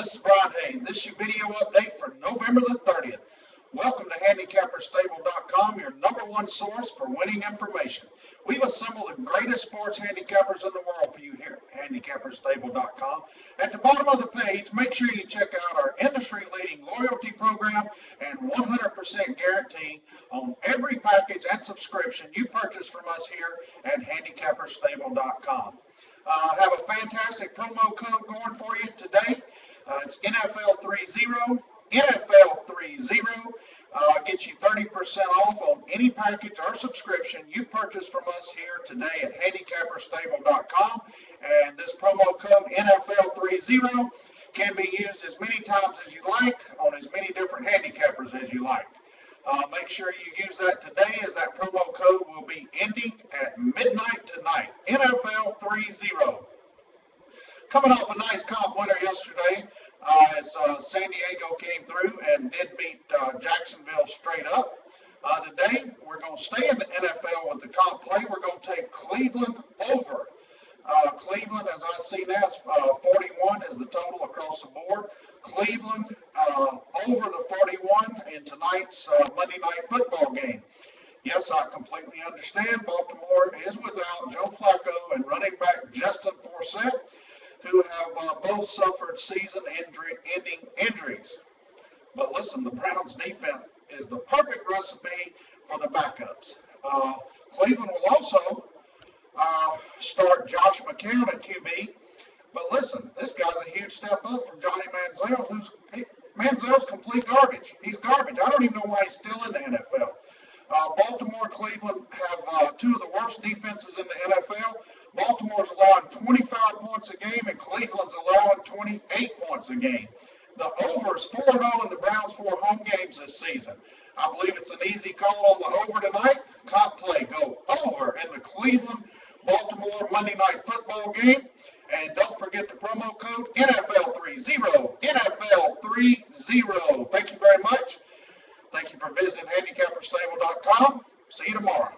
this is Brian Hayes. This is your video update for November the 30th. Welcome to HandicapperStable.com, your #1 source for winning information. We've assembled the greatest sports handicappers in the world for you here at HandicapperStable.com. At the bottom of the page, make sure you check out our industry-leading loyalty program and 100% guarantee on every package and subscription you purchase from us here at HandicapperStable.com. Have a fantastic promo code going for you today. It's NFL30. NFL30 gets you 30% off on any package or subscription you purchase from us here today at HandicapperStable.com. And this promo code NFL30 can be used as many times as you like on as many different handicappers as you like. Make sure you use that today, as that promo code will be ending at midnight tonight. NFL30. Coming off a nice comp winner yesterday, as San Diego came through and did beat Jacksonville straight up. Today, we're going to stay in the NFL with the comp play. We're going to take Cleveland over. Cleveland, as I see now, 41 is the total across the board. Cleveland over the 41 in tonight's Monday Night Football game. Yes, I completely understand. Baltimore is without Joe Flacco and running back Justin Forsett, who have both suffered season-ending injuries. But listen, the Browns' defense is the perfect recipe for the backups. Cleveland will also start Josh McCown at QB. But listen, this guy's a huge step up from Johnny Manziel, Manziel's complete garbage. He's garbage. I don't even know why he's still in the NFL. Baltimore, Cleveland have two of the worst defenses in the NFL. Baltimore's allowing 25 points a game, and Cleveland's allowing 28 points a game. The over is 4-0 in the Browns' 4 home games this season. I believe it's an easy call on the over tonight. Comp play, go over in the Cleveland-Baltimore Monday Night Football game. And don't forget the promo code NFL30. NFL30. Thank you very much. Thank you for visiting HandicapperStable.com. See you tomorrow.